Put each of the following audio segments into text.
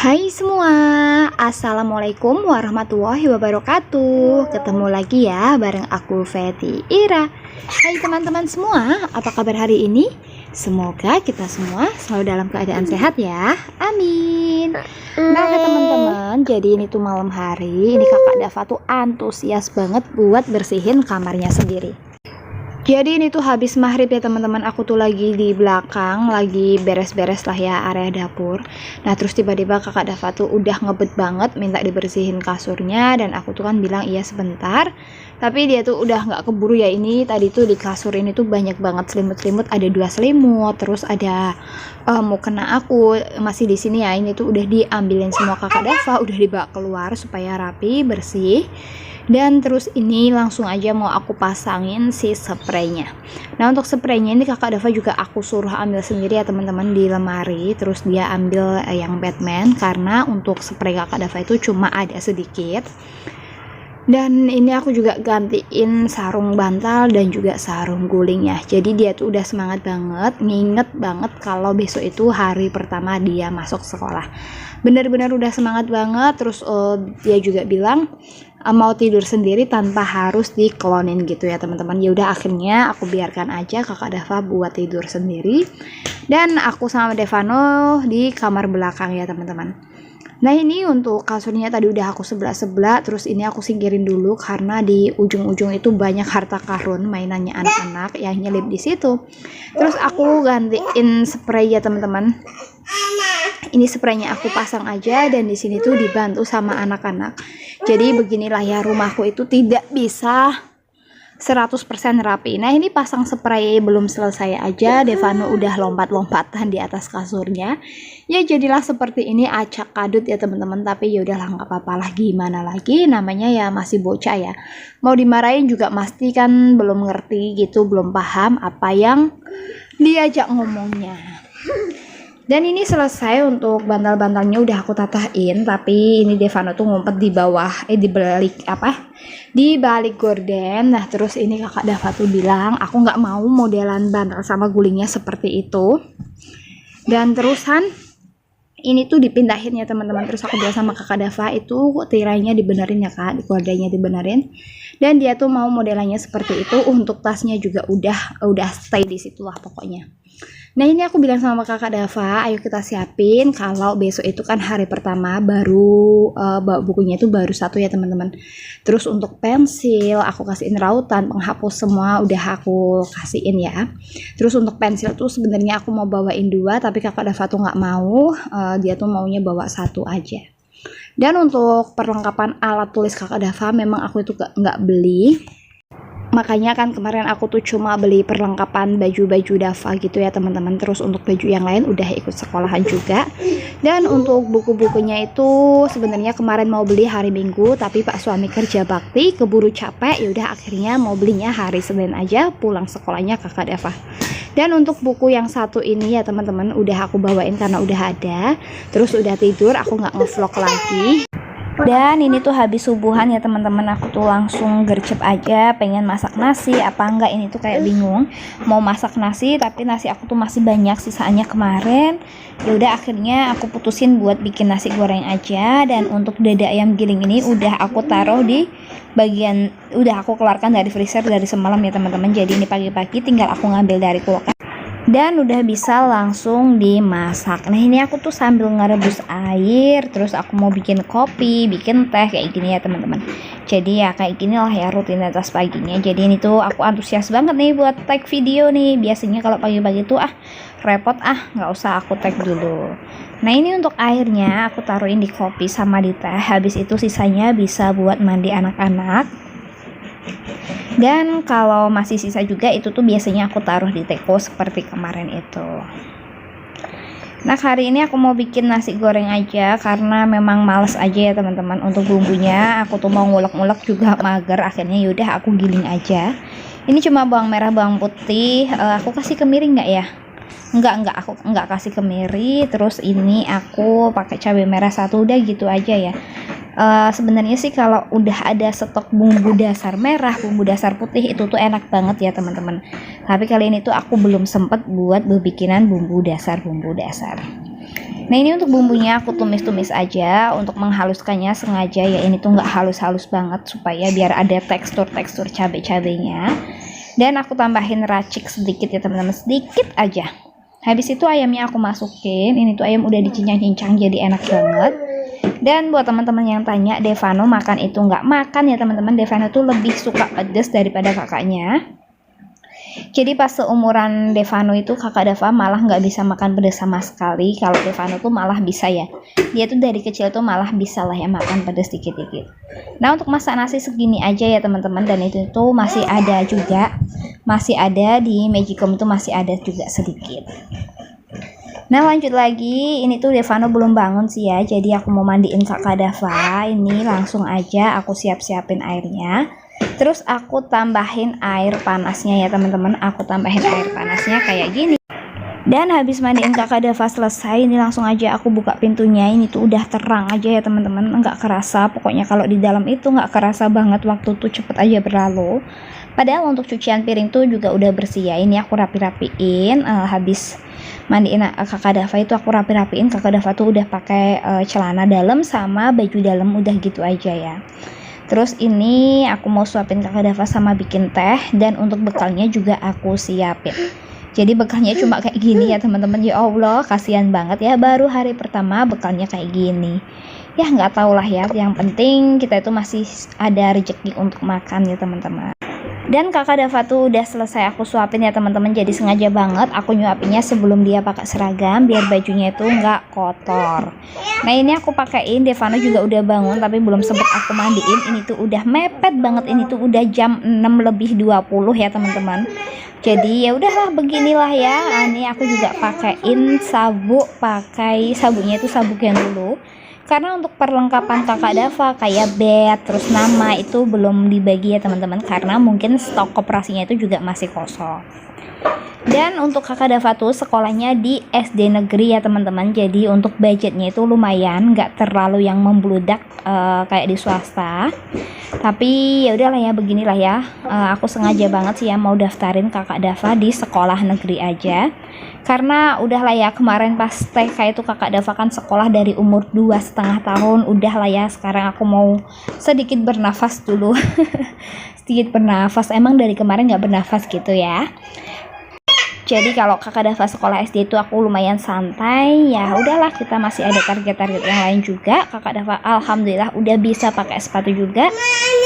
Hai semua, Assalamualaikum warahmatullahi wabarakatuh. Ketemu lagi ya bareng aku Feti Ira. Hai teman-teman semua, apa kabar hari ini? Semoga kita semua selalu dalam keadaan sehat ya, amin. Nah teman-teman, jadi ini tuh malam hari, ini kakak Dava tuh antusias banget buat bersihin kamarnya sendiri. Jadi ini tuh habis maghrib ya teman-teman, aku tuh lagi di belakang, lagi beres-beres lah ya area dapur. Nah terus tiba-tiba kakak Dava tuh udah ngebet banget minta dibersihin kasurnya, dan aku tuh kan bilang iya sebentar. Tapi dia tuh udah nggak keburu ya, ini tadi tuh di kasur ini tuh banyak banget selimut-selimut, ada 2 selimut, terus ada mukena aku masih di sini ya. Ini tuh udah diambilin semua kakak Dava, udah dibawa keluar supaya rapi, bersih. Dan terus ini langsung aja mau aku pasangin si spraynya. Nah untuk spraynya ini kakak Dava juga aku suruh ambil sendiri ya teman-teman di lemari. Terus dia ambil yang Batman, karena untuk spray kakak Dava itu cuma ada sedikit. Dan ini aku juga gantiin sarung bantal dan juga sarung gulingnya. Jadi dia tuh udah semangat banget, nginget banget kalau besok itu hari pertama dia masuk sekolah. Bener-bener udah semangat banget. Terus dia juga bilang mau tidur sendiri tanpa harus diklonin gitu ya teman-teman. Ya udah akhirnya aku biarkan aja kakak Dava buat tidur sendiri, dan aku sama Devano di kamar belakang ya teman-teman. Nah ini untuk kasurnya tadi udah aku sebelah-sebelah, terus ini aku singkirin dulu karena di ujung-ujung itu banyak harta karun mainannya anak-anak yang nyelip di situ. Terus aku gantiin spray ya teman-teman. Ini spraynya aku pasang aja, dan di sini tuh dibantu sama anak-anak. Jadi beginilah ya, rumahku itu tidak bisa 100% rapi. Nah ini pasang spray belum selesai aja, Devano udah lompat-lompatan di atas kasurnya. Ya jadilah seperti ini, acak kadut ya teman-teman. Tapi ya udahlah, nggak apa-apa lah, gimana lagi, namanya ya masih bocah ya. Mau dimarahin juga pasti kan belum ngerti gitu, belum paham apa yang diajak ngomongnya. Dan ini selesai untuk bantal-bantalnya udah aku tatahin, tapi ini Devano tuh ngumpet di bawah, di balik gorden. Nah terus ini kakak Dava tuh bilang aku nggak mau modelan bantal sama gulingnya seperti itu. Dan terusan ini tuh dipindahin ya teman-teman. Terus aku bilang sama kakak Dava itu tirainya dibenerin ya kak, di gordenya dibenerin. Dan dia tuh mau modelannya seperti itu. Untuk tasnya juga udah stay di situ lah pokoknya. Nah ini aku bilang sama kakak Dava, ayo kita siapin kalau besok itu kan hari pertama, baru bukunya itu baru 1 ya teman-teman. Terus untuk pensil aku kasihin rautan, penghapus semua udah aku kasihin ya. Terus untuk pensil tuh sebenarnya aku mau bawain 2, tapi kakak Dava tuh nggak mau, dia tuh maunya bawa 1 aja. Dan untuk perlengkapan alat tulis kakak Dava memang aku itu nggak beli. Makanya kan kemarin aku tuh cuma beli perlengkapan baju-baju Dava gitu ya teman-teman. Terus untuk baju yang lain udah ikut sekolahan juga. Dan untuk buku-bukunya itu sebenarnya kemarin mau beli hari Minggu, tapi Pak suami kerja bakti keburu capek, yaudah akhirnya mau belinya hari Senin aja pulang sekolahnya kakak Dava. Dan untuk buku yang 1 ini ya teman-teman udah aku bawain karena udah ada. Terus udah tidur, aku nggak ngevlog lagi. Dan ini tuh habis subuhan ya teman-teman, aku tuh langsung gercep aja pengen masak nasi apa enggak. Ini tuh kayak bingung mau masak nasi, tapi nasi aku tuh masih banyak sisanya kemarin. Ya udah akhirnya aku putusin buat bikin nasi goreng aja. Dan untuk dada ayam giling ini udah aku taruh di bagian, udah aku keluarkan dari freezer dari semalam ya teman-teman. Jadi ini pagi-pagi tinggal aku ngambil dari kulkas dan udah bisa langsung dimasak. Nah ini aku tuh sambil ngerebus air, terus aku mau bikin kopi, bikin teh kayak gini ya teman-teman. Jadi ya kayak gini lah ya rutinitas paginya. Jadi ini tuh aku antusias banget nih buat tag video nih. Biasanya kalau pagi-pagi tuh repot, nggak usah aku tag dulu. Nah ini untuk airnya aku taruhin di kopi sama di teh. Habis itu sisanya bisa buat mandi anak-anak. Dan kalau masih sisa juga itu tuh biasanya aku taruh di teko seperti kemarin itu. Nah hari ini aku mau bikin nasi goreng aja karena memang males aja ya teman-teman. Untuk bumbunya aku tuh mau ngulek-ngulek juga mager, akhirnya yaudah aku giling aja. Ini cuma bawang merah, bawang putih, aku kasih kemiri nggak ya? Enggak, aku enggak kasih kemiri. Terus ini aku pakai cabai merah 1, udah gitu aja ya. Sebenarnya sih kalau udah ada stok bumbu dasar merah, bumbu dasar putih itu tuh enak banget ya teman-teman. Tapi kali ini tuh aku belum sempet buat bikinan bumbu dasar. Nah ini untuk bumbunya aku tumis-tumis aja untuk menghaluskannya sengaja ya, ini tuh nggak halus-halus banget supaya biar ada tekstur-tekstur cabai-cabainya. Dan aku tambahin racik sedikit ya teman-teman, sedikit aja. Habis itu ayamnya aku masukin, ini tuh ayam udah dicincang-cincang jadi enak banget. Dan buat teman-teman yang tanya Devano makan itu nggak makan ya teman-teman, Devano tuh lebih suka pedas daripada kakaknya. Jadi pas seumuran Devano itu kakak Dava malah nggak bisa makan pedas sama sekali. Kalau Devano tuh malah bisa ya, dia tuh dari kecil tuh malah bisa lah ya makan pedas dikit-dikit. Nah untuk masak nasi segini aja ya teman-teman, dan itu tuh masih ada juga, masih ada di Magicom itu masih ada juga sedikit. Nah lanjut lagi, ini tuh Devano belum bangun sih ya, jadi aku mau mandiin kakak Dava. Ini langsung aja aku siap-siapin airnya. Terus aku tambahin air panasnya ya teman-teman, aku tambahin air panasnya kayak gini. Dan habis mandiin kakak Dava selesai, ini langsung aja aku buka pintunya. Ini tuh udah terang aja ya teman-teman, nggak kerasa pokoknya kalau di dalam itu nggak kerasa banget, waktu tuh cepet aja berlalu. Padahal untuk cucian piring tuh juga udah bersih ya, ini aku rapi-rapiin. Habis mandiin kakak Dava itu aku rapi-rapiin, kakak Dava tuh udah pakai celana dalam sama baju dalam, udah gitu aja ya. Terus ini aku mau suapin kakak Dava sama bikin teh, dan untuk bekalnya juga aku siapin. Jadi bekalnya cuma kayak gini ya teman-teman, ya Allah kasihan banget ya, baru hari pertama bekalnya kayak gini. Ya nggak tau lah ya, yang penting kita itu masih ada rezeki untuk makan ya teman-teman. Dan kakak Dava tuh udah selesai aku suapin ya teman-teman, jadi sengaja banget aku nyuapinnya sebelum dia pakai seragam biar bajunya itu nggak kotor. Nah ini aku pakein, Devano juga udah bangun tapi belum sempet aku mandiin. Ini tuh udah mepet banget, ini tuh udah jam 6:20 ya teman-teman. Jadi ya udahlah beginilah ya. Ini aku juga pakein sabuk, pakai sabuknya itu sabuk yang dulu. Karena untuk perlengkapan kakak Dava kayak bed, terus nama itu belum dibagi ya teman-teman, karena mungkin stok koperasinya itu juga masih kosong. Dan untuk kakak Dava tuh sekolahnya di SD negeri ya teman-teman, jadi untuk budgetnya itu lumayan, nggak terlalu yang membludak kayak di swasta. Tapi ya udahlah ya, beginilah ya. Aku sengaja banget sih ya mau daftarin kakak Dava di sekolah negeri aja. Karena udahlah ya, kemarin pas TK itu kakak Dava kan sekolah dari umur 2,5 tahun. Udahlah ya, sekarang aku mau sedikit bernafas dulu. Sedikit bernafas, emang dari kemarin nggak bernafas gitu ya. Jadi kalau kakak Dava sekolah SD itu aku lumayan santai. Ya udahlah, kita masih ada target-target yang lain juga. Kakak Dava alhamdulillah udah bisa pakai sepatu juga,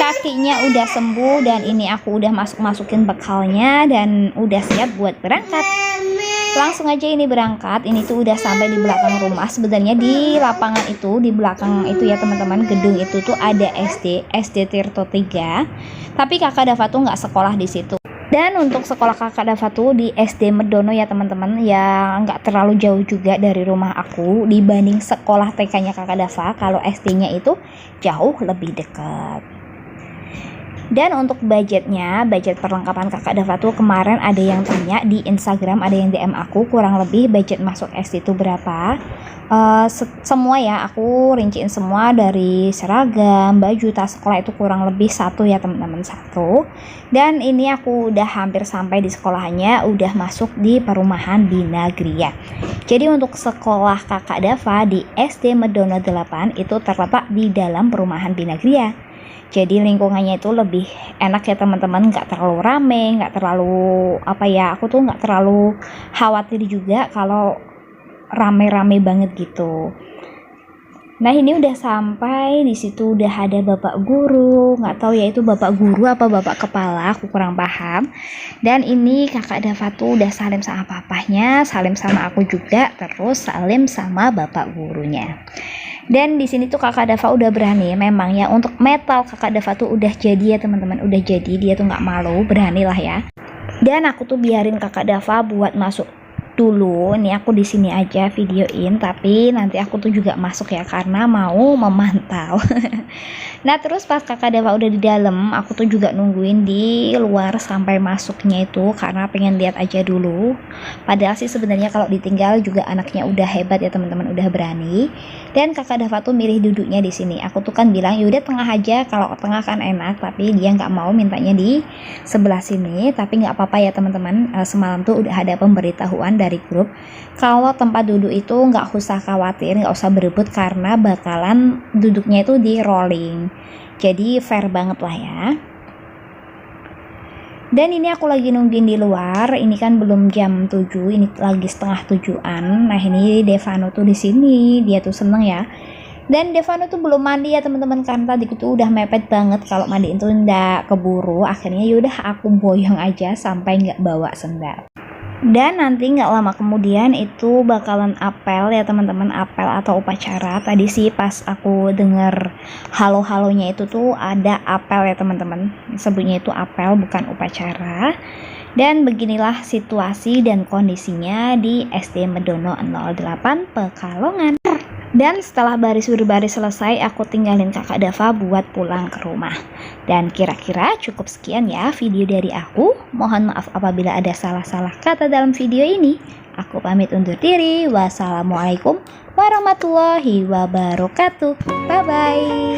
kakinya udah sembuh, dan ini aku udah masukin bekalnya dan udah siap buat berangkat. Langsung aja ini berangkat. Ini tuh udah sampai di belakang rumah. Sebenarnya di lapangan itu, di belakang itu ya teman-teman, gedung itu tuh ada SD Tirto 3. Tapi kakak Dava tuh nggak sekolah di situ. Dan untuk sekolah kakak Dava tuh di SD Medono ya teman-teman, ya nggak terlalu jauh juga dari rumah aku dibanding sekolah TK-nya kakak Dava. Kalau SD-nya itu jauh lebih dekat. Dan untuk budgetnya, budget perlengkapan kakak Dava tuh kemarin ada yang tanya di Instagram, ada yang DM aku, kurang lebih budget masuk SD itu berapa. Semua ya, aku rinciin semua, dari seragam, baju, tas sekolah itu kurang lebih satu ya teman-teman, satu. Dan ini aku udah hampir sampai di sekolahannya, udah masuk di perumahan Bina Gria. Jadi untuk sekolah kakak Dava di SD Medono 8 itu terletak di dalam perumahan Bina Gria. Jadi lingkungannya itu lebih enak ya teman-teman, nggak terlalu rame, nggak terlalu aku tuh nggak terlalu khawatir juga kalau rame-rame banget gitu. Nah ini udah sampai di situ, udah ada bapak guru, nggak tahu ya itu bapak guru apa bapak kepala, aku kurang paham. Dan ini kakak Dava tuh udah salim sama papahnya, salim sama aku juga, terus salim sama bapak gurunya. Dan di sini tuh kakak Dava udah berani, memang ya untuk metal kakak Dava tuh udah jadi ya teman-teman, udah jadi, dia tuh nggak malu, berani lah ya. Dan aku tuh biarin kakak Dava buat masuk dulu, ini aku di sini aja videoin, tapi nanti aku tuh juga masuk ya karena mau memantau. Nah terus pas kakak Dava udah di dalam, aku tuh juga nungguin di luar sampai masuknya itu karena pengen lihat aja dulu. Padahal sih sebenarnya kalau ditinggal juga anaknya udah hebat ya teman-teman, udah berani. Dan kakak Dava tuh milih duduknya di sini. Aku tuh kan bilang yaudah tengah aja, kalau tengah kan enak, tapi dia nggak mau, mintanya di sebelah sini. Tapi nggak apa-apa ya teman-teman, semalam tuh udah ada pemberitahuan dari grup kalau tempat duduk itu nggak usah khawatir, nggak usah berebut karena bakalan duduknya itu di rolling. Jadi fair banget lah ya. Dan ini aku lagi nungguin di luar. Ini kan belum jam 7, ini lagi setengah 7-an. Nah, ini Devano tuh di sini, dia tuh seneng ya. Dan Devano tuh belum mandi ya teman-teman, karena tadi tuh udah mepet banget kalau mandiin tuh ndak keburu. Akhirnya yaudah aku boyong aja sampai nggak bawa sendal. Dan nanti nggak lama kemudian itu bakalan apel ya teman-teman, apel atau upacara. Tadi sih pas aku denger halo-halonya itu tuh ada apel ya teman-teman, sebutnya itu apel bukan upacara. Dan beginilah situasi dan kondisinya di SD Medono 08 Pekalongan. Dan setelah baris berbaris selesai, aku tinggalin kakak Dava buat pulang ke rumah. Dan kira-kira cukup sekian ya video dari aku. Mohon maaf apabila ada salah-salah kata dalam video ini. Aku pamit undur diri. Wassalamualaikum warahmatullahi wabarakatuh. Bye-bye.